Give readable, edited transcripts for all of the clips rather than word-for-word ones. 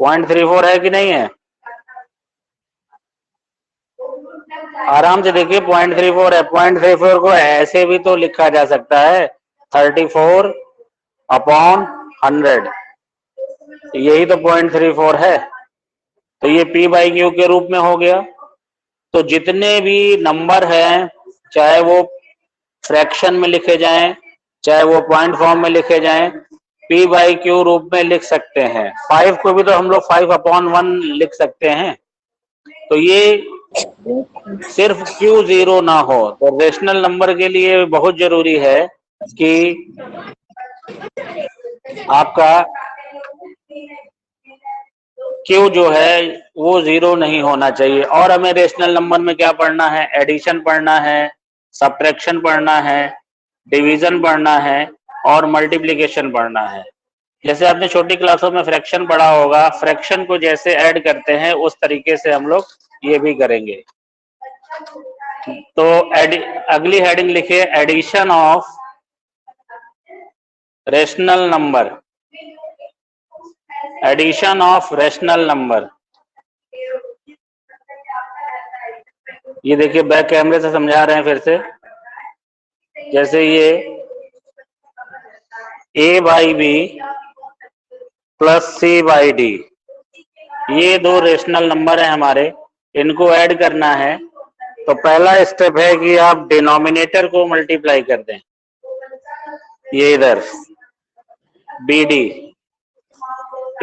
0.34 है कि नहीं है? आराम से देखिए 0.34 है। 0.34 को ऐसे भी तो लिखा जा सकता है 34/100। यही तो 0.34 है। तो ये P/Q के रूप में हो गया। तो जितने भी नंबर हैं, चाहे वो फ्रैक्शन में लिखे जाएं, चाहे वो पॉइंट फॉर्म में लिखे जाएं, P/Q रूप में लिख सकते हैं। 5 को भी तो हम लोग 5/1 लिख सकते हैं। तो ये सिर्फ Q0 ना हो। तो रेशनल नंबर के लिए बहुत जरूरी है कि आपका Q जो है वो 0 नहीं होना चाहिए। और हमें रेशनल नंबर में क्या पढ़ना है? एडिशन पढ़ना है, सब्ट्रैक्शन पढ़ना है, डिवीजन पढ़ना है और मल्टीप्लिकेशन पढ़ना है। जैसे आपने छोटी क्लासों में फ्रैक्शन पढ़ा होगा, फ्रैक्शन को जैसे ऐड करते हैं उस तरीके से हम लोग ये भी करेंगे। तो अगली हेडिंग लिखिए, addition of rational number. Addition of rational number. ये देखिए बैक कैमरे से समझा रहे हैं फिर से। जैसे ये A/B प्लस C/D, ये दो रेशनल नंबर है हमारे, इनको ऐड करना है। तो पहला स्टेप है कि आप डिनोमिनेटर को मल्टीप्लाई कर दें। ये इधर BD,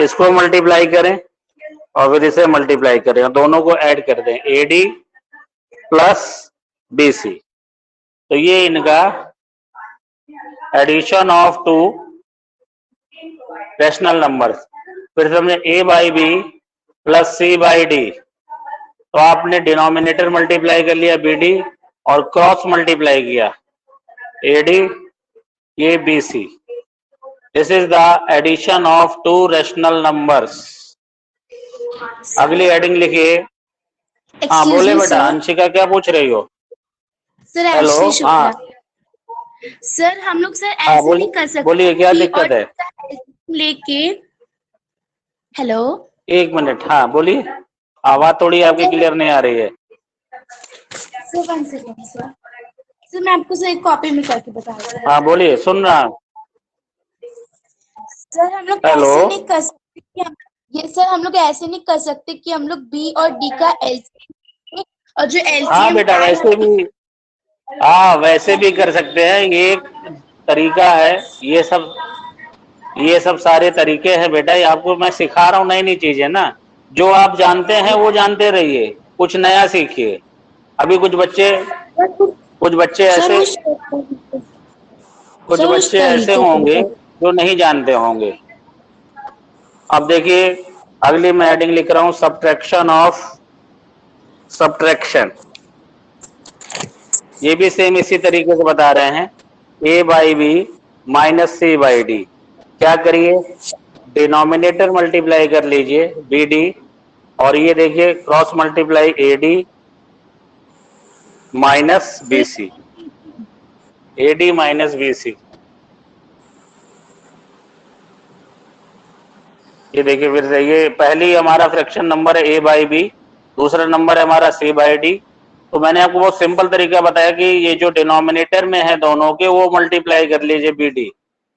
इसको मल्टीप्लाई करें और फिर इसे मल्टीप्लाई करें और दोनों को ऐड कर दें, AD प्लस BC। तो ये इनका addition of two rational number. फिर हमने A/B प्लस C/D, तो आपने डिनोमिनेटर मल्टीप्लाई कर लिया BD और क्रॉस मल्टीप्लाई किया AD, ये BC। This is the addition of two rational numbers. अगली हेडिंग लिखिए। हाँ बोले बेटा, अंशिका क्या पूछ रही हो? सर हेलो, हाँ सर हम लोग सर ऐसे नहीं कर सकते। बोलिए क्या दिक्कत है? लेके हेलो, एक मिनट, हाँ बोलिए, आवाज थोड़ी आपकी क्लियर नहीं आ रही है। सर 1 सेकंड सर मैं आपको सर एक कॉपी में करके बता रही हूँ। हाँ बोलिए, सुन रहा हूँ। सर हम लोग ऐसे नहीं कर सकते कि ये सर हम लोग ऐसे नहीं कर सकते कि हम लोग B और D का LCM और जो LCM, हाँ बेटा वैसे भी, हाँ वैसे भी कर सकते हैं, ये एक तरीका है। ये सब सारे तरीके हैं बेटा, ये आपको मैं सिखा रहा हूँ नई नई चीजें ना। जो आप जानते हैं वो जानते रहिए, कुछ नया सीखिए। अभी कुछ बच्चे ऐसे होंगे जो नहीं जानते होंगे। अब देखिए अगली मैं हेडिंग लिख रहा हूं, सब्ट्रैक्शन ऑफ सब्ट्रैक्शन। ये भी सेम इसी तरीके से बता रहे हैं, A/B माइनस C/D। क्या करिए, डिनोमिनेटर मल्टीप्लाई कर लीजिए BD और ये देखिए क्रॉस मल्टीप्लाई AD माइनस BC, AD माइनस BC। ये देखिए फिर से, ये पहली हमारा फ्रैक्शन नंबर है A/B, दूसरा नंबर है हमारा C/D। तो मैंने आपको बहुत सिंपल तरीका बताया कि ये जो डिनोमिनेटर में है दोनों के, वो मल्टीप्लाई कर लीजिए BD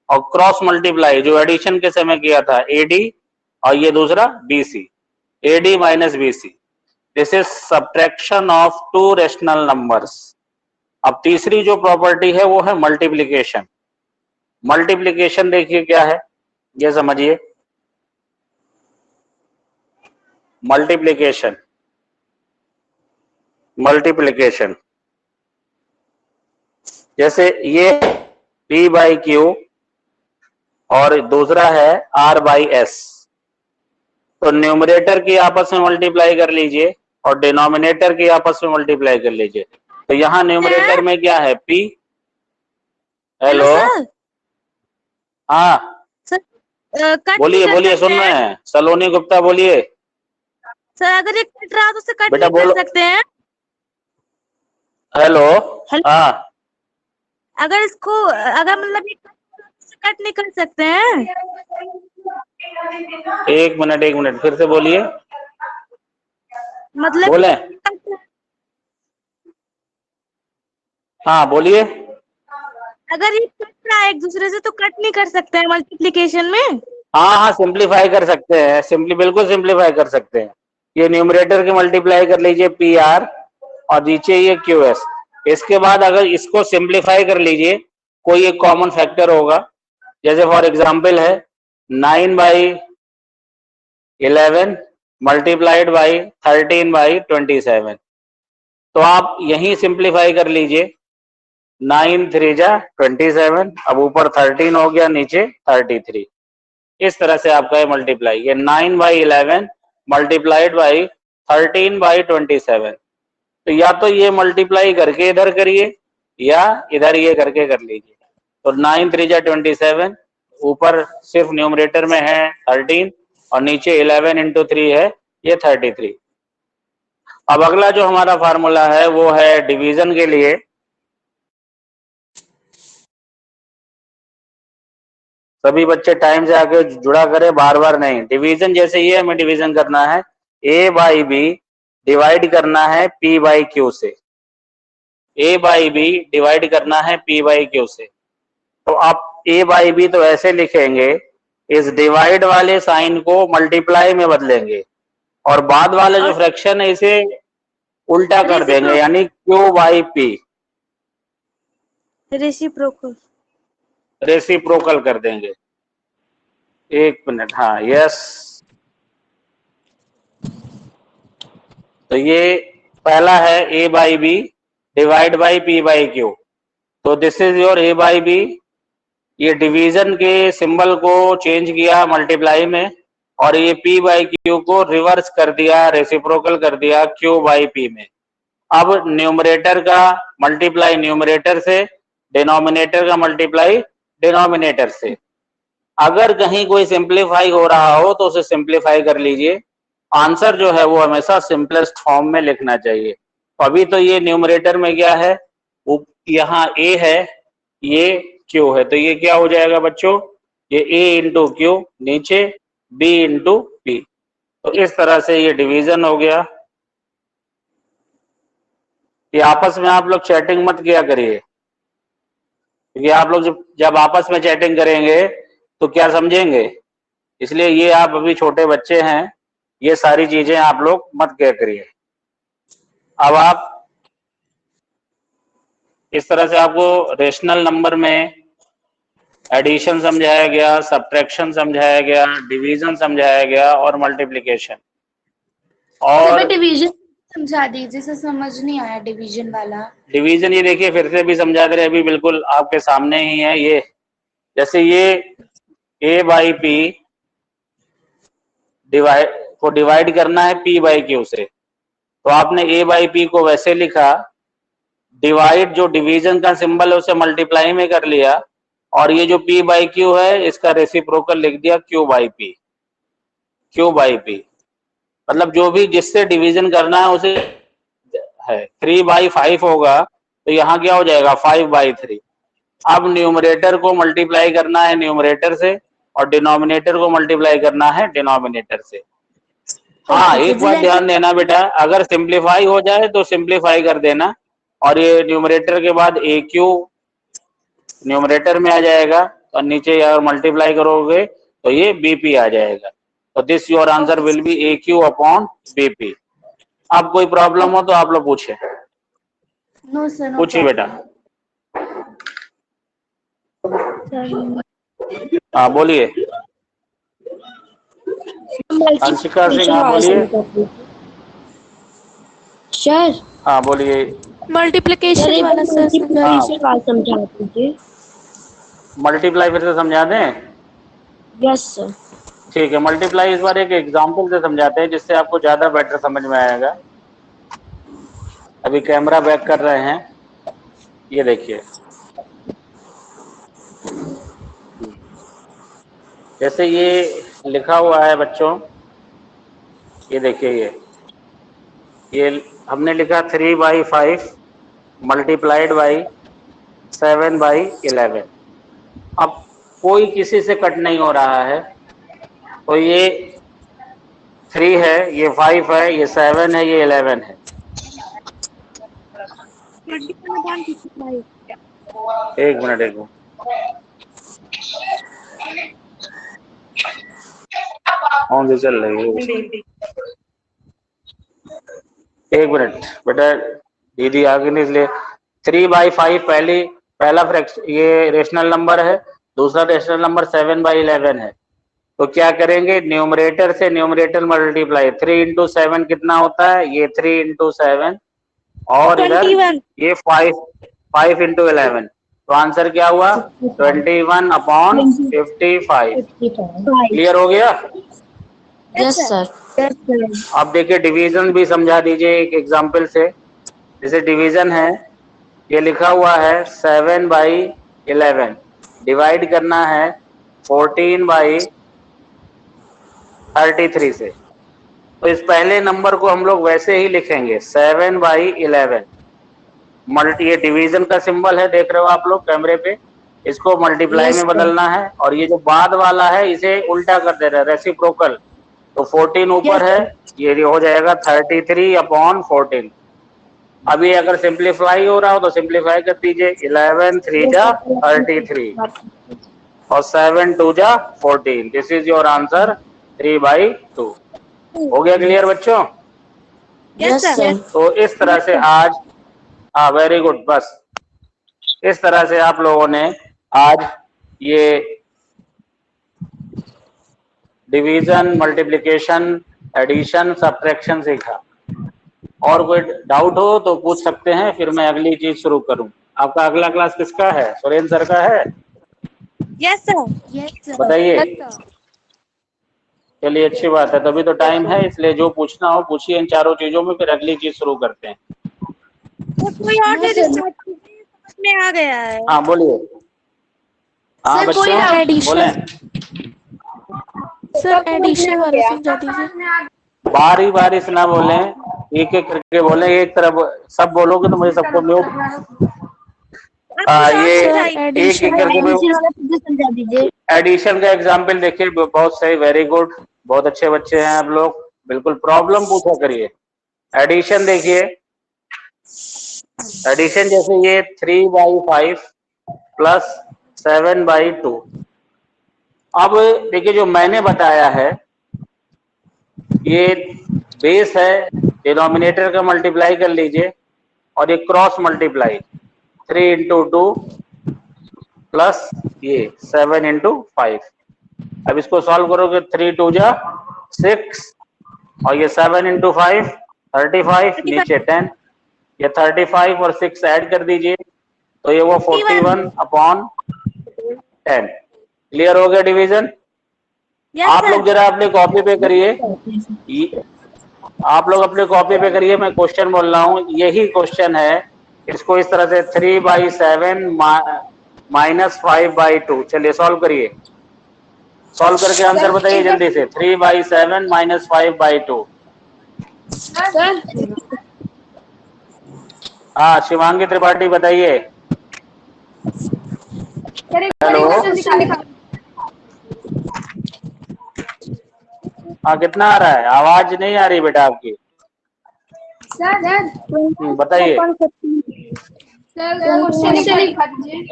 और क्रॉस मल्टीप्लाई जो एडिशन के समय किया था AD और ये दूसरा BC, AD माइनस BC। This is subtraction of two rational numbers. अब तीसरी जो प्रॉपर्टी है वो है मल्टीप्लिकेशन। मल्टीप्लिकेशन देखिए क्या है, ये समझिए। मल्टीप्लिकेशन जैसे ये P/Q और दूसरा है R/S। तो न्यूमरेटर की आपस में मल्टीप्लाई कर लीजिए और डिनोमिनेटर की आपस में मल्टीप्लाई कर लीजिए। तो यहाँ न्यूमरेटर में क्या है, P। हेलो, हाँ बोलिए बोलिए, सुन रहे हैं, सलोनी गुप्ता बोलिए। सर अगर ये कट रहा तो उसे कट बेटा नहीं बोलो। कर सकते हैं? हेलो, हाँ अगर इसको अगर मतलब ये कट नहीं कर सकते हैं? एक मिनट फिर से बोलिए। मतलब बोले? हाँ बोलिए। अगर ये कट रहा है एक दूसरे से तो कट नहीं कर सकते हैं मल्टीप्लिकेशन में? हाँ सिंप्लीफाई कर सकते हैं, बिल्कुल सिंप्लीफाई कर सकते हैं। ये न्यूमरेटर के मल्टीप्लाई कर लीजिए पी आर और नीचे ये क्यू एस। इसके बाद अगर इसको सिंप्लीफाई कर लीजिए, कोई एक कॉमन फैक्टर होगा, जैसे फॉर एग्जांपल है 9/11 मल्टीप्लाइड बाई 13/27। तो आप यही सिंप्लीफाई कर लीजिए। 9 3 जा 27, अब ऊपर 13 हो गया, नीचे 33। इस तरह से आपका ये मल्टीप्लाई, ये 9/11 मल्टीप्लाइड बाई 13/27। तो या तो ये मल्टीप्लाई करके इधर करिए या इधर ये करके कर लीजिए। तो 9 3 जा 27, ऊपर सिर्फ न्यूमरेटर में है 13 और नीचे 11 इंटू 3 है ये 33। अब अगला जो हमारा फार्मूला है वो है डिवीजन के लिए। सभी बच्चे टाइम से आके जुड़ा करें, बार बार नहीं। डिवीजन जैसे ये हमें डिवीजन करना है, a बाई बी डिवाइड करना है p बाई क्यू से। a बाई बी डिवाइड करना है p बाई क्यू से। तो आप a बाई बी तो ऐसे लिखेंगे, इस डिवाइड वाले साइन को मल्टीप्लाई में बदलेंगे और बाद वाला जो फ्रैक्शन है इसे उल्टा कर देंगे, यानी q बाई p। रेसिप्रोकल कर देंगे। एक मिनट, हाँ यस। तो ये पहला है a by B divide by p by Q. तो this is your a by B. ये डिवीजन के सिंबल को चेंज किया मल्टीप्लाई में और ये p बाई क्यू को रिवर्स कर दिया, रेसिप्रोकल कर दिया q बाई p में। अब न्यूमरेटर का मल्टीप्लाई न्यूमरेटर से, डिनोमिनेटर का मल्टीप्लाई डिनोमिनेटर से। अगर कहीं कोई सिंप्लीफाई हो रहा हो तो उसे सिंप्लीफाई कर लीजिए। आंसर जो है वो हमेशा सिंपलेस्ट फॉर्म में लिखना चाहिए। तो अभी तो ये न्यूमरेटर में क्या है, यहाँ a है, ये q है, तो ये क्या हो जाएगा बच्चों, ये a इंटू क्यू, नीचे b इंटू p। तो इस तरह से ये डिवीजन हो गया। कि आपस में आप लोग चैटिंग मत किया करिए, क्योंकि आप लोग जब आपस में चैटिंग करेंगे तो क्या समझेंगे, इसलिए ये आप अभी छोटे बच्चे हैं, ये सारी चीजें आप लोग मत किया करिए। अब आप इस तरह से आपको रेशनल नंबर में एडिशन समझाया गया, सब्ट्रैक्शन समझाया गया, डिवीजन समझाया गया और मल्टीप्लिकेशन। और डिवीजन समझा दीजिए सर, समझ नहीं आया डिवीजन वाला। डिवीजन ये देखिए फिर से भी समझा दे रहे, अभी बिल्कुल आपके सामने ही है। ये जैसे ये a बाई पी डिवाइड करना है p बाई क्यू से, तो आपने a बाई पी को वैसे लिखा, डिवाइड जो डिवीजन का सिंबल है उसे मल्टीप्लाई में कर लिया और ये जो p बाई क्यू है इसका रेसिप्रोकल लिख दिया q by P. q by P मतलब जो भी जिससे डिवीजन करना है उसे है। 3/5 होगा तो यहाँ क्या हो जाएगा 5/3। अब न्यूमरेटर को मल्टीप्लाई करना है न्यूमरेटर से और डिनोमिनेटर को मल्टीप्लाई करना है डिनोमिनेटर से। हाँ एक बात ध्यान देना बेटा, अगर सिंप्लीफाई हो जाए तो सिंप्लीफाई कर देना और ये न्यूमरेटर के बाद ए क्यू न्यूमरेटर में आ जाएगा और नीचे अगर मल्टीप्लाई करोगे तो ये बीपी आ जाएगा। तो this your answer will be A Q upon BP. अब कोई प्रॉब्लम हो तो आप लोग पूछे। नो सर, पूछिए बेटा। हाँ बोलिए। अंशिका सिंह, हाँ बोलिए। सर हाँ बोलिए। मल्टीप्लिकेशन वाला सर समझा दीजिए। मल्टीप्लाई फिर से समझा दें? Yes sir. ठीक है, मल्टीप्लाई इस बार एक एग्जांपल से समझाते हैं जिससे आपको ज्यादा बेटर समझ में आएगा। अभी कैमरा बैक कर रहे हैं, ये देखिए। जैसे ये लिखा हुआ है बच्चों, ये देखिए, ये हमने लिखा 3/5 मल्टीप्लाइड बाई 7/11। अब कोई किसी से कट नहीं हो रहा है, तो ये 3 है, ये 5 है, ये 7 है, ये 11 है। एक मिनट ऑन भी चल रही है। एक मिनट बेटा, दीदी आगे नहीं, इसलिए 3/5 पहला फ्रैक्शन, ये रेशनल नंबर है। दूसरा रेशनल नंबर 7/11 है। तो क्या करेंगे, न्यूमरेटर से न्यूमरेटर मल्टीप्लाई, 3 इंटू 7 कितना होता है, ये 3 इंटू 7 और इधर ये 5 इंटू 11। तो आंसर क्या हुआ, 21/55। क्लियर हो गया? Yes sir. अब देखिए डिवीजन भी समझा दीजिए एक एग्जाम्पल से। जैसे डिवीजन है, ये लिखा हुआ है 7/11, डिवाइड करना है 14/33 से। तो इस पहले नंबर को हम लोग वैसे ही लिखेंगे 7/11। ये डिवीजन का सिंबल है, देख रहे हो आप लोग कैमरे पे। इसको मल्टीप्लाई में बदलना है, और ये जो बाद वाला है इसे उल्टा कर दे रहे हैं, रेसिप्रोकल। तो 14 ऊपर है, ये हो जाएगा 33/14। अभी अगर सिंप्लीफाई हो रहा हो तो सिंप्लीफाई कर दीजिए, 11 3 जा 33 और 7 2 जा 14। This is your answer, 3/2। हो गया क्लियर बच्चों? Yes sir. तो इस तरह से आज, हाँ वेरी गुड, बस इस तरह से आप लोगों ने आज ये डिवीजन, मल्टीप्लिकेशन, एडिशन, सब्ट्रैक्शन सीखा। और कोई डाउट हो तो पूछ सकते हैं, फिर मैं अगली चीज शुरू करूं। आपका अगला क्लास किसका है, सुरेंद्र सर का है? Yes sir. बताइए। चलिए अच्छी बात है, तभी तो टाइम है, इसलिए जो पूछना हो पूछिए इन चारों चीजों में, फिर अगली चीज शुरू करते हैं। कोई और समझ में आ गया है। हाँ बोलिए। हाँ सर, कोई बच्चों एडिशन, बोले। सर एडिशन वाला समझा दीजिए। बारी बारी से ना बोले, एक एक करके बोले, एक तरफ सब बोलोगे तो मुझे सबको म्यूट। ये एक एक करके समझा दीजिए। एडिशन का एग्जाम्पल देखिए, बहुत सही, वेरी गुड, बहुत अच्छे बच्चे हैं आप लोग। बिल्कुल प्रॉब्लम पूछा करिए। एडिशन देखिए, एडिशन जैसे ये 3/5 प्लस 7/2। अब देखिए जो मैंने बताया है, ये बेस है, डिनोमिनेटर का मल्टीप्लाई कर लीजिए, और ये क्रॉस मल्टीप्लाई 3 इंटू 2 प्लस ये 7 इंटू 5। अब इसको सॉल्व करोगे, 3 2 जा 6 और ये 7 इंटू 5 35, नीचे 10। ये 35 और 6 ऐड कर दीजिए, तो ये वो 41/10। क्लियर हो गया डिवीजन? आप लोग जरा अपनी कॉपी पे करिए, आप लोग अपने कॉपी पे करिए, मैं क्वेश्चन बोल रहा हूँ, यही क्वेश्चन है। इसको इस तरह से 3/7 माइनस 5/2। चलिए सॉल्व करिए, सॉल्व करके आंसर बताइए जल्दी से। 3/7 माइनस 5/2। हाँ शिवांगी त्रिपाठी बताइए। हेलो, हाँ कितना आ रहा है? आवाज नहीं आ रही बेटा आपकी। बताइए।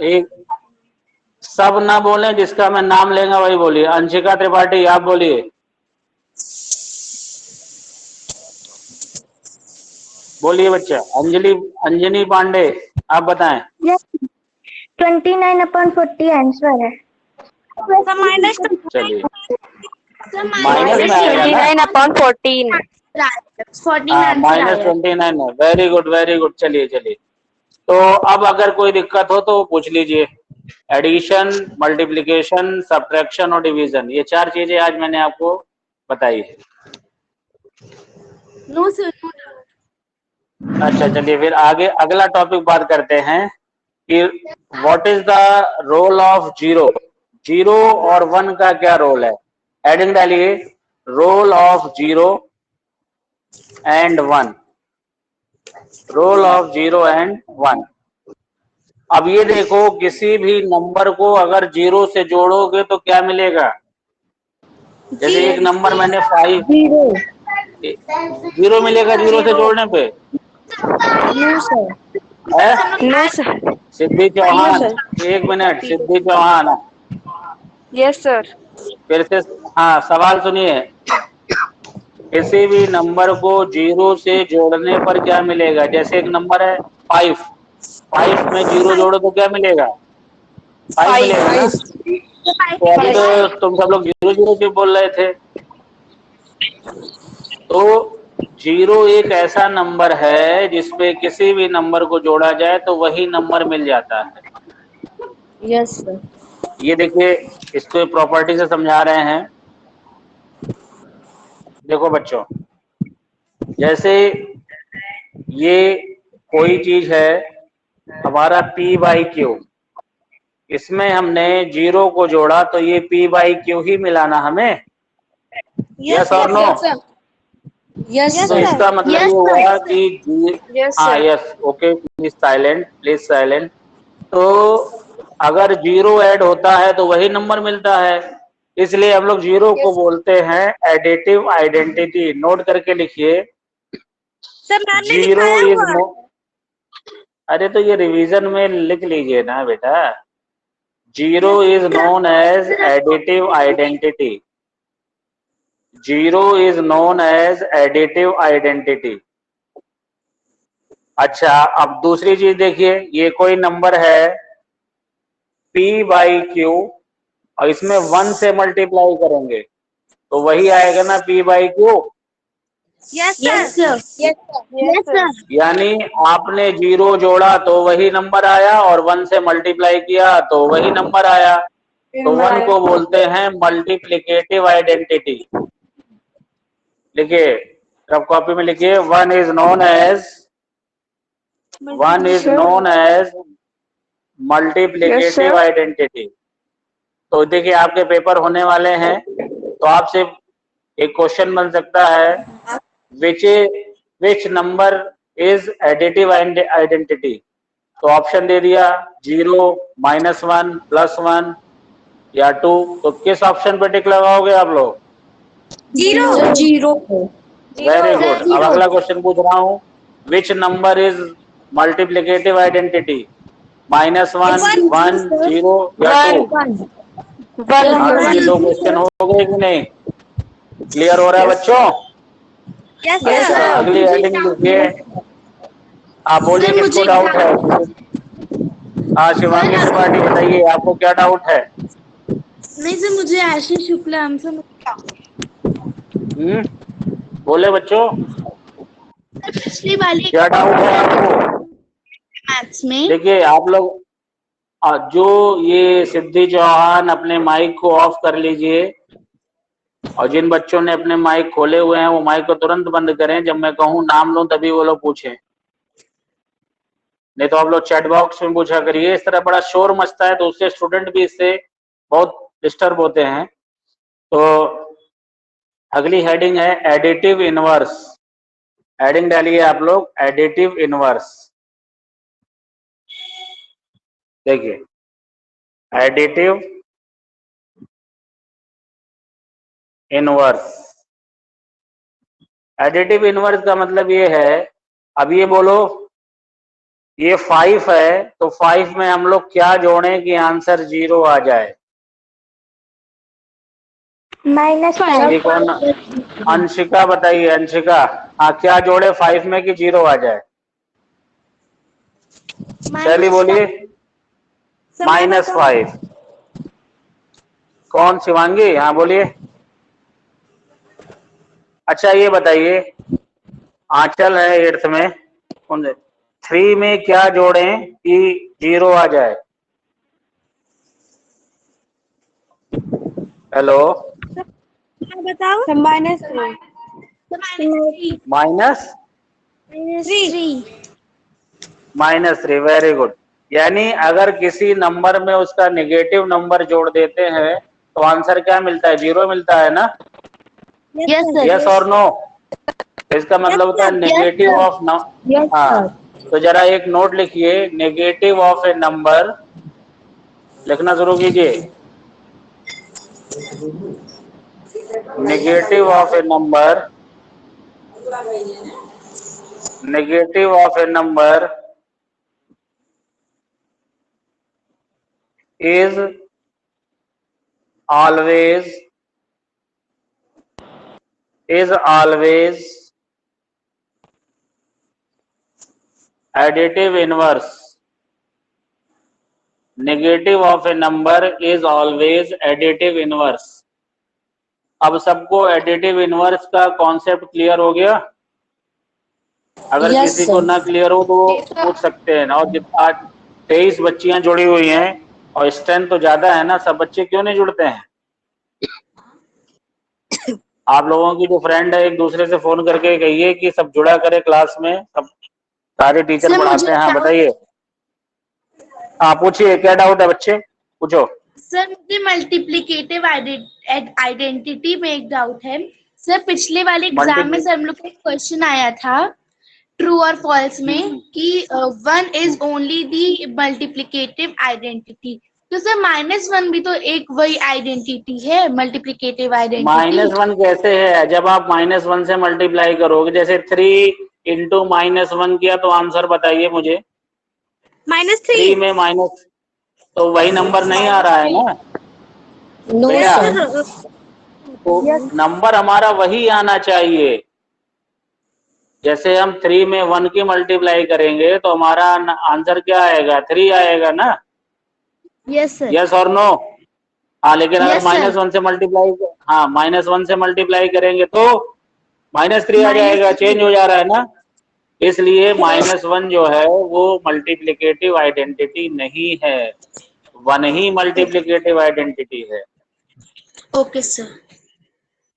एक सब ना बोले, जिसका मैं नाम लेंगे वही बोलिए। अंशिका त्रिपाठी आप बोलिए। बोलिए बच्चा। अंजनी पांडे आप बताएं। 29/40 आंसर है। चलिए माइनस में आएगा ना, -29/14। -29 है। Very good very good. चलिए चलिए, तो अब अगर कोई दिक्कत हो तो पूछ लीजिए। एडिशन, मल्टीप्लिकेशन, सब्ट्रैक्शन और डिवीजन, ये 4 चीजें आज मैंने आपको बताई है। No sir. अच्छा चलिए, फिर आगे अगला टॉपिक बात करते हैं कि what is the role of zero. Zero और 1 का क्या रोल है? हेडिंग डालिए, role of zero and 1। Role of 0 and 1। अब ये देखो, किसी भी नंबर को अगर 0 से जोड़ोगे तो क्या मिलेगा? जैसे एक नंबर मैंने 5 जीरो। 0 मिलेगा 0 से जोड़ने पे नो सर। है। No sir. सिद्धि चौहान, एक minute, Siddhi Chauhan, yes sir. फिर से, हाँ सवाल सुनिए। किसी भी नंबर को 0 से जोड़ने पर क्या मिलेगा? जैसे एक नंबर है 5, 5 में 0 जोड़ो तो क्या मिलेगा? 5 मिलेगा ना। तो अभी तो तुम सब लोग 0 0 क्यों बोल रहे थे? तो 0 एक ऐसा नंबर है जिसपे किसी भी नंबर को जोड़ा जाए तो वही नंबर मिल जाता है। Yes sir. ये देखिए, इसको प्रॉपर्टी से समझा रहे हैं। देखो बच्चों, जैसे ये कोई चीज है हमारा P/Q, इसमें हमने 0 को जोड़ा तो ये P/Q ही मिला ना हमें। यस और नो? यस तो सर। इसका मतलब ये हुआ कि यस हाँ sir. Yes, okay, please silent. तो अगर 0 ऐड होता है तो वही नंबर मिलता है, इसलिए हम लोग 0 को बोलते हैं एडिटिव आइडेंटिटी। नोट करके लिखिए, सर मैम ने 0 दिखाया इज हुआ। नो। अरे तो ये रिवीजन में लिख लीजिए ना बेटा। 0 is known as additive identity. 0 is known as additive identity. अच्छा, अब दूसरी चीज देखिए, ये कोई नंबर है P/Q और इसमें 1 से मल्टीप्लाई करेंगे तो वही आएगा ना P/Q। Yes yes sir. Sir. Yes sir. यानी आपने 0 जोड़ा तो वही नंबर आया और 1 से मल्टीप्लाई किया तो वही नंबर आया। तो 1 को बोलते हैं मल्टीप्लिकेटिव आइडेंटिटी। लिखिए, अब कॉपी में लिखिए, 1 is known as multiplicative identity. तो देखिए, आपके पेपर होने वाले हैं तो आपसे एक क्वेश्चन बन सकता है, which number is additive identity. तो ऑप्शन दे दिया 0, -1, +1 या 2। तो किस ऑप्शन पे टिक लगाओगे आप लोग? जीरो। Very good. अब अगला क्वेश्चन पूछ रहा हूँ, which number is multiplicative identity? -1, 1, 0 या 2? हाँ, तो ये 2 क्वेश्चन हो गए कि नहीं? क्लियर हो रहा है बच्चों? यस अच्छा, सर। अगली हेडिंग लिखिए। आप बोलिए किसको डाउट है? हाँ, शिवांगी त्रिपाठी बताइए, आपको क्या डाउट है? नहीं सर, मुझे आशीष शुक्ला आंसर बोले बच्चों, पिछली वाली क्या डाउट है आपको? मैथ्स में। देखिए आप लोग, जो ये सिद्धि चौहान, अपने माइक को ऑफ कर लीजिए और जिन बच्चों ने अपने माइक खोले हुए हैं वो माइक को तुरंत बंद करें। जब मैं कहूँ नाम लूं तभी वो लोग पूछें, नहीं तो आप लोग चैट बॉक्स में पूछा करिए। इस तरह बड़ा शोर मचता है, दूसरे स्टूडेंट भी इससे बहुत डिस्टर्ब होते हैं। तो अगली हेडिंग है एडिटिव इनवर्स। हेडिंग डालिए आप लोग, एडिटिव इनवर्स। देखिए, एडिटिव इनवर्स। एडिटिव इनवर्स का मतलब ये है, अब ये बोलो, ये 5 है तो 5 में हम लोग क्या जोड़ें कि आंसर 0 आ जाए? ये कौन? अंशिका बताइए, अंशिका। हाँ, क्या जोड़े 5 में कि 0 आ जाए? शैली बोलिए। -5। कौन? शिवांगी, हाँ बोलिए। अच्छा ये बताइए, आंचल है 8th में, 3 में क्या जोड़ें कि 0 आ जाए? हेलो, बताओ। माइनस -3। Very good. यानी अगर किसी नंबर में उसका नेगेटिव नंबर जोड़ देते हैं तो आंसर क्या मिलता है? 0 मिलता है ना। Yes sir. यस और नो? इसका मतलब होता है नेगेटिव ऑफ हाँ, तो जरा एक नोट लिखिए, नेगेटिव ऑफ ए नंबर। लिखना शुरू कीजिए। negative of a number is always additive inverse. Negative of a number is always additive inverse. अब सबको एडिटिव इनवर्स का कॉन्सेप्ट क्लियर हो गया? अगर Yes, किसी को sir. ना क्लियर हो तो वो पूछ सकते हैं। और आज 23 बच्चियां जुड़ी हुई हैं और स्ट्रेंथ तो ज्यादा है ना, सब बच्चे क्यों नहीं जुड़ते हैं? आप लोगों की जो फ्रेंड है एक दूसरे से फोन करके कहिए कि सब जुड़ा करे क्लास में, सब सारे टीचर सर, पढ़ाते मुझे हैं। हाँ doubt- बताइए। हाँ पूछिए, क्या डाउट है बच्चे, पूछो। सर मुझे मल्टीप्लिकेटिव आइडेंटिटी में एक डाउट है। सर पिछले वाले एग्जाम में सर हम लोग को एक क्वेश्चन आया था ट्रू और फॉल्स में कि 1 is only the multiplicative identity. तो सर -1 भी तो एक वही आइडेंटिटी है, मल्टीप्लिकेटिव आइडेंटिटी। -1 कैसे है? जब आप -1 से मल्टीप्लाई करोगे, जैसे 3 × -1 किया तो आंसर बताइए मुझे। -3 3 में माइनस, तो वही नंबर नहीं आ रहा है ना No, बेटा? sir. तो नंबर हमारा वही आना चाहिए। जैसे हम 3 में 1 की मल्टीप्लाई करेंगे तो हमारा आंसर क्या आएगा? 3 आएगा ना? Yes, sir. यस और नो? हाँ, लेकिन अगर Yes, sir. -1 से मल्टीप्लाई, हाँ -1 से मल्टीप्लाई करेंगे तो -3 आ जाएगा। चेंज हो जा रहा है ना? इसलिए -1 जो है वो मल्टीप्लिकेटिव आइडेंटिटी नहीं है, 1 ही मल्टीप्लिकेटिव आइडेंटिटी है। Okay sir.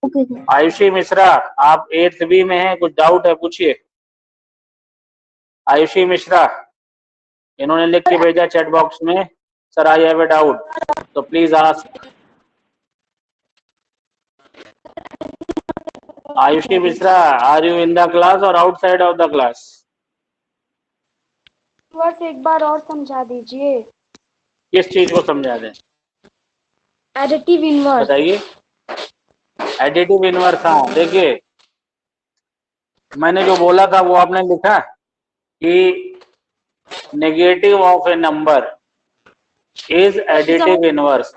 Okay, sir. Ayushi Mishra, आप 8th बी में हैं, कुछ डाउट है पूछिए। आयुषी मिश्रा, इन्होंने लिख के भेजा चैट बॉक्स में, sir I have a doubt, तो please ask. Ayushi Mishra, are you in the class और आउटसाइड ऑफ द क्लास? बस एक बार और समझा दीजिए। किस चीज को समझा दें? Additive inverse. बताइए। एडिटिव इनवर्स, हाँ देखिए मैंने जो बोला था वो आपने लिखा कि negative of a number is additive inverse.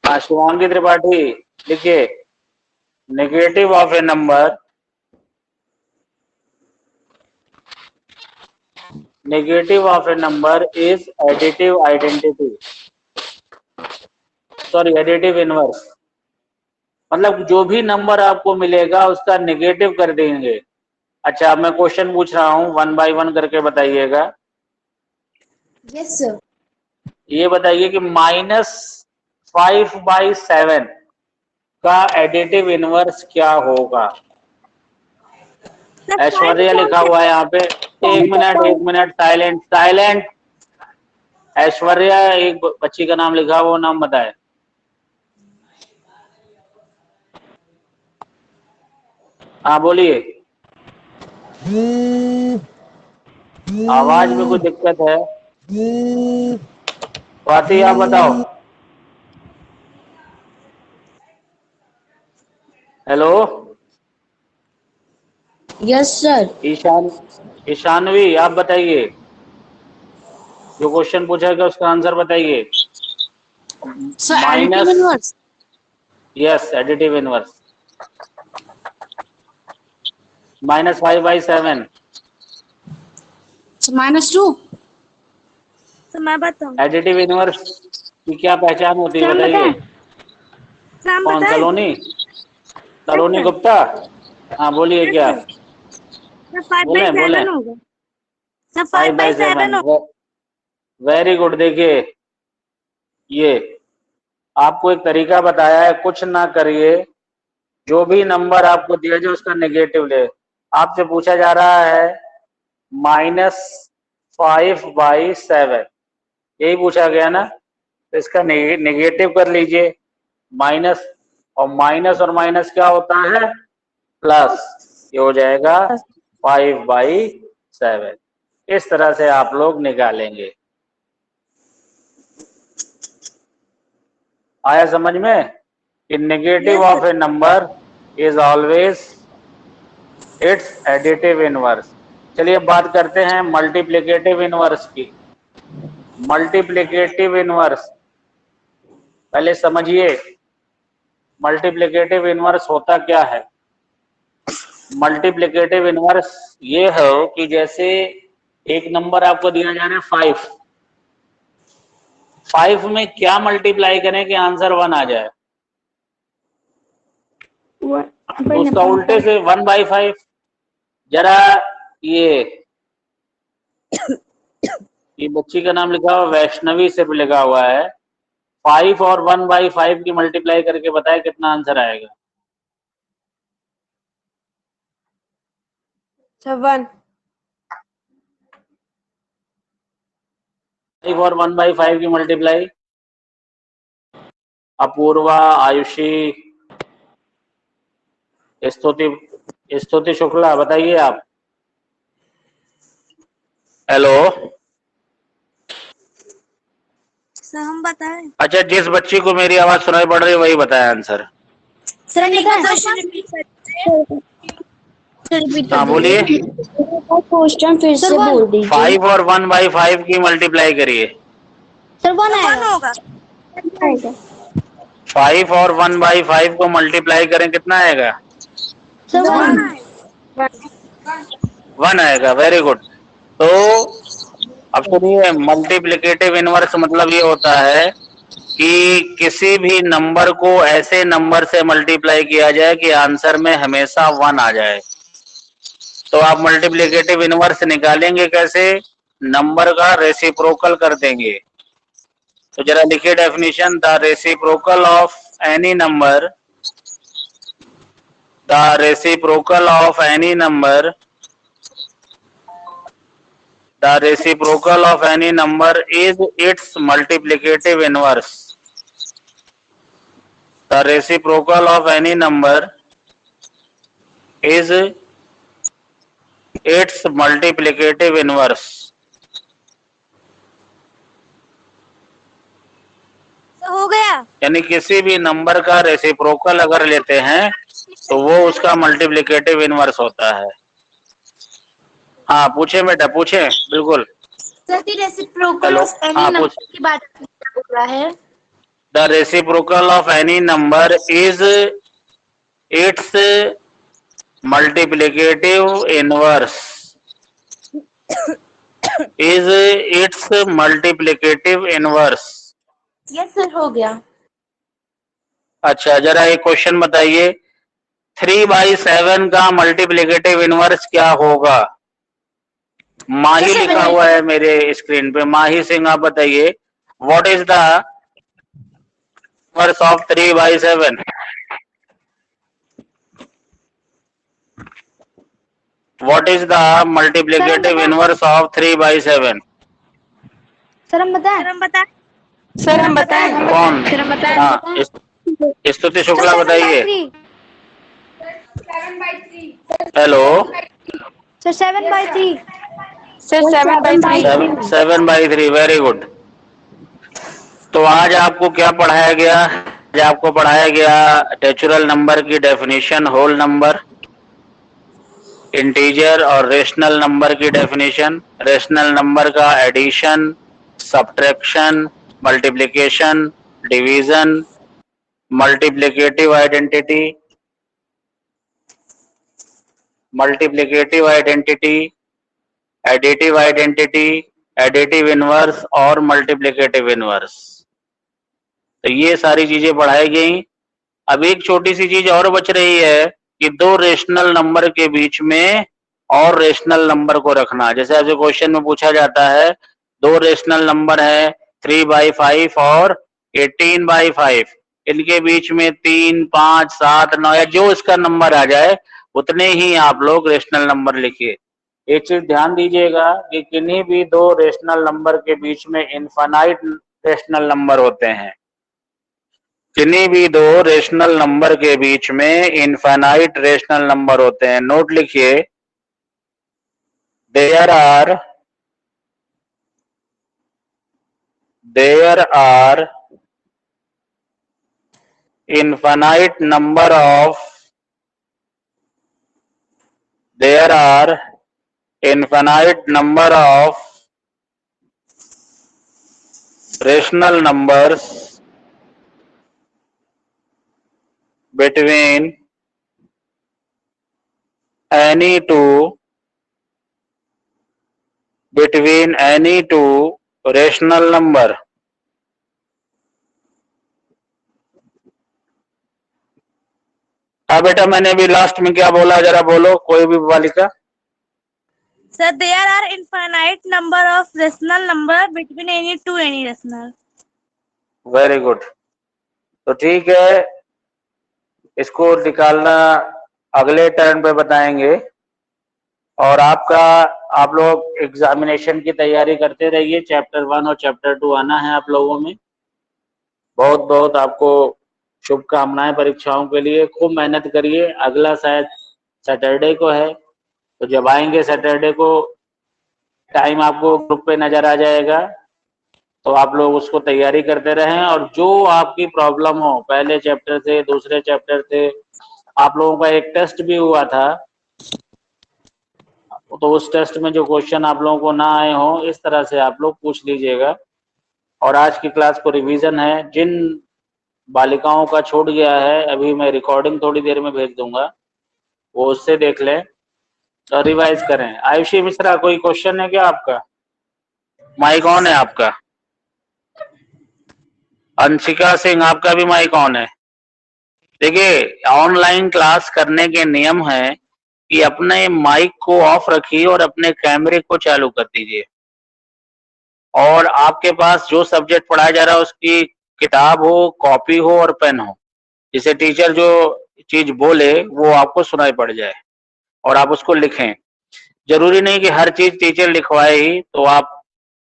Shivangi Tripathi लिखिए, negative of a number is additive identity, sorry additive inverse. मतलब जो भी नंबर आपको मिलेगा उसका नेगेटिव कर देंगे। अच्छा, अब मैं क्वेश्चन पूछ रहा हूँ, 1 बाय 1 करके बताइएगा। Yes sir. ये बताइए कि -5/7 का एडिटिव इनवर्स क्या होगा? ऐश्वर्या लिखा हुआ है यहाँ पे। एक मिनट साइलेंट। ऐश्वर्या, एक बच्ची का नाम लिखा, वो नाम बताए। हाँ बोलिए। आवाज में कोई दिक्कत है? स्वाति आप बताओ। Hello Yes, sir. ईशानवी, आप बताइए, जो क्वेश्चन पूछा गया उसका आंसर बताइए। So additive inverse. Yes, additive inverse. -5/7। So -2. तो मैं बताऊं? एडिटिव इनवर्स की क्या पहचान होती है बताइए? नाम कौन? बताएं? सलोनी गुप्ता? हाँ बोलिए क्या? सर 5/7 होगा। सर 5/7 होगा। 5/7, वेरी गुड। देखिए ये आपको एक तरीका बताया है, कुछ ना करिए, जो भी नंबर आपको दिया जाए उसका नेगेटिव ले। आपसे पूछा जा रहा है -5/7, यही पूछा गया ना, तो इसका नेगेटिव कर लीजिए। माइनस और माइनस क्या होता है? प्लस। ये हो जाएगा 5/7। इस तरह से आप लोग निकालेंगे। आया समझ में? कि negative Yes, of a number is always it's additive inverse. चलिए अब बात करते हैं मल्टीप्लिकेटिव इनवर्स की। मल्टीप्लिकेटिव इनवर्स पहले समझिए, मल्टीप्लिकेटिव इनवर्स होता क्या है। मल्टीप्लिकेटिव इनवर्स ये है कि जैसे एक नंबर आपको दिया जा रहा है 5, 5 में क्या मल्टीप्लाई करें कि आंसर 1 आ जाए, तो उसका उल्टे से 1/5। जरा ये बच्ची का नाम लिखा हुआ वैष्णवी सिर्फ लिखा हुआ है, 5 और 1/5 की मल्टीप्लाई करके बताए कितना आंसर आएगा। 7. 5 और 1/5 की मल्टीप्लाई। अपूर्वा, आयुषी, स्तुति शुक्ला, बताइए आप। हेलो। सर हम बताएं। अच्छा, जिस बच्ची को मेरी आवाज सुनाई पड़ रही है वही बताए आंसर। सर एक बार क्वेश्चन रिपीट हाँ बोलिए। क्वेश्चन फिर से बोल दीजिए 5 और 1/5 की मल्टीप्लाई करिए। सर। 1 1 होगा। 5 और 1/5 को मल्टीप्लाई करें कितना आएगा? सर 1 1 आएगा। Very good. तो अब सुनिए, मल्टीप्लिकेटिव इनवर्स मतलब ये होता है कि किसी भी नंबर को ऐसे नंबर से मल्टीप्लाई किया जाए कि आंसर में हमेशा 1 आ जाए। तो आप मल्टीप्लिकेटिव इनवर्स निकालेंगे कैसे? नंबर का रेसिप्रोकल कर देंगे। तो जरा लिखिए definition, the reciprocal of any number, the reciprocal of any number, the reciprocal of any number is its multiplicative inverse. The reciprocal of any number is its multiplicative inverse. हो गया। यानी किसी भी नंबर का रेसिप्रोकल अगर लेते हैं तो वो उसका मल्टीप्लिकेटिव इनवर्स होता है। हाँ पूछे बेटा, पूछे बिल्कुल। Sir the reciprocal hello, of any हाँ नंबर पूछ। की बात बोल रहा है। The reciprocal of any number is its multiplicative inverse. Is its multiplicative inverse. Yes sir हो गया। अच्छा, जरा एक क्वेश्चन बताइए, 3/7 का मल्टीप्लिकेटिव इनवर्स क्या होगा? माही लिखा हुआ है मेरे स्क्रीन पे। माही सिंह, आप बताइए, what is the inverse of 3/7? What is the multiplicative inverse of 3/7? Sir हम बताएं। सर हम बताएं। कौन? हाँ, स्तुति शुक्ला बताइए। Hello. Sir 7/3। Sir 7/3। 7/3, very good. तो आज आपको क्या पढ़ाया गया? आज आपको पढ़ाया गया नेचुरल नंबर की डेफिनेशन, होल नंबर, इंटीजर और रेशनल नंबर की डेफिनेशन, रेशनल नंबर का addition, subtraction, multiplication, division, multiplicative identity, multiplicative identity, additive identity, additive inverse और मल्टीप्लिकेटिव इनवर्स। तो ये सारी चीजें पढ़ाई गई। अब एक छोटी सी चीज और बच रही है कि दो रेशनल नंबर के बीच में और रेशनल नंबर को रखना। जैसे आपसे क्वेश्चन में पूछा जाता है, दो रेशनल नंबर है 3/5 और 18/5, इनके बीच में 3, 5, 7, 9 या जो इसका नंबर आ जाए उतने ही आप लोग रेशनल नंबर लिखिए। एक चीज ध्यान दीजिएगा कि किन्हीं भी दो रेशनल नंबर के बीच में इनफाइनाइट रेशनल नंबर होते हैं। किन्हीं भी दो रेशनल नंबर के बीच में इनफाइनाइट रेशनल नंबर होते हैं। नोट लिखिए, there are infinite number of there are infinite number of rational numbers between any two rational number. हाँ बेटा, मैंने अभी लास्ट में क्या बोला, जरा बोलो कोई भी बालिका। Sir, there are infinite number of rational number between any rational. Very good. तो ठीक है, इसको निकालना अगले टर्न पे बताएंगे। और आप लोग एग्जामिनेशन की तैयारी करते रहिए। चैप्टर 1 और चैप्टर 2 आना है आप लोगों में। बहुत बहुत आपको शुभकामनाएं परीक्षाओं के लिए। खूब मेहनत करिए। अगला शायद सैटरडे को है, तो जब आएंगे सैटरडे को टाइम आपको ग्रुप पे नजर आ जाएगा, तो आप लोग उसको तैयारी करते रहें। और जो आपकी प्रॉब्लम हो, पहले चैप्टर से दूसरे चैप्टर से, आप लोगों का एक टेस्ट भी हुआ था, तो उस टेस्ट में जो क्वेश्चन आप लोगों को ना आए हो, इस तरह से आप लोग पूछ लीजिएगा। और आज की क्लास को रिवीजन है। जिन बालिकाओं का छूट गया है, अभी मैं रिकॉर्डिंग थोड़ी देर में भेज दूंगा, वो उससे देख लें और रिवाइज करें। आयुषी मिश्रा, कोई क्वेश्चन है क्या आपका? माइक ऑन है आपका। अंशिका सिंह, आपका भी माइक ऑन है। देखिए, ऑनलाइन क्लास करने के नियम है कि अपने माइक को ऑफ रखिए और अपने कैमरे को चालू कर दीजिए। और आपके पास जो सब्जेक्ट पढ़ाया जा रहा है उसकी किताब हो, कॉपी हो और पेन हो, जिसे टीचर जो चीज बोले वो आपको सुनाई पड़ जाए और आप उसको लिखें। जरूरी नहीं कि हर चीज टीचर लिखवाए ही, तो आप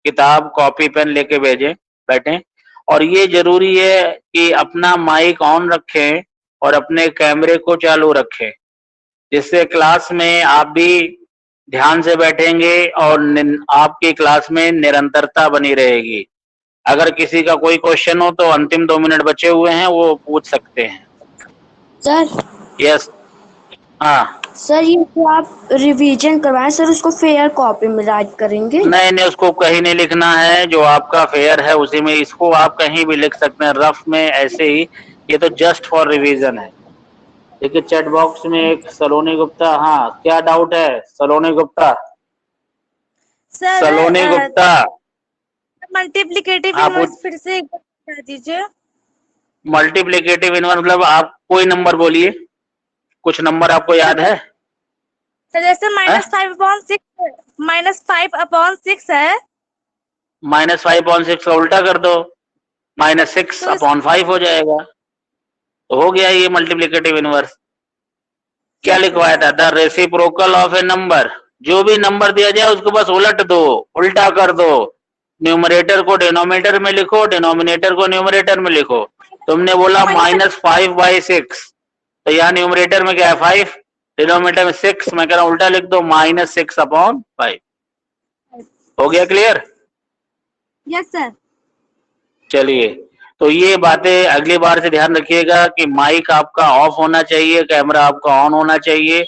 किताब, कॉपी, पेन लेके बैठें। और ये जरूरी है कि अपना माइक ऑन रखें और अपने कैमरे को चालू रखें, जिससे क्लास में आप भी ध्यान से बैठेंगे और आपकी क्लास में निरंतरता बनी रहेगी। अगर किसी का कोई क्वेश्चन हो तो अंतिम 2 मिनट बचे हुए हैं, वो पूछ सकते हैं। सर। यस। हाँ सर, ये जो आप रिवीजन करवाएं सर, उसको फेयर कॉपी में राइट करेंगे? नहीं, उसको कहीं नहीं लिखना है। जो आपका फेयर है उसी में, इसको आप कहीं भी लिख सकते हैं, रफ में, ऐसे ही। ये तो जस्ट फॉर रिवीजन है। देखिए चैट बॉक्स में एक सलोनी गुप्ता, हाँ क्या डाउट है सलोनी गुप्ता? सर, सलोनी गुप्ता, मल्टीप्लिकेटिव आप इनवर्स फिर से बता दीजिए। मल्टीप्लिकेटिव इनवर्स मतलब आप कोई नंबर बोलिए, कुछ नंबर आपको याद है? सर, जैसे -5/6 है। -5/6 का उल्टा कर दो, -6/5 हो जाएगा। तो हो गया ये मल्टीप्लिकेटिव इनवर्स। क्या लिखवाया था? The reciprocal of a number. जो भी नंबर दिया जाए उसको बस उलट दो, उल्टा कर दो। न्यूमरेटर को डिनोमिनेटर में लिखो, डिनोमिनेटर को न्यूमरेटर में लिखो। तुमने बोला -5/6, तो यहाँ न्यूमरेटर में क्या है? 5, डिनोमिनेटर में 6। मैं कह रहा हूँ उल्टा लिख दो, -6/5। हो गया क्लियर? Yes sir. चलिए, तो ये बातें अगली बार से ध्यान रखिएगा कि माइक आपका ऑफ होना चाहिए, कैमरा आपका ऑन होना चाहिए,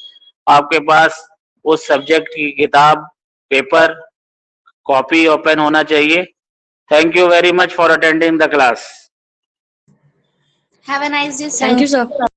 आपके पास उस सब्जेक्ट की किताब, पेपर, कॉपी और पेन होना चाहिए। Thank you very much for attending the class. Have a nice day, sir. Thank you sir.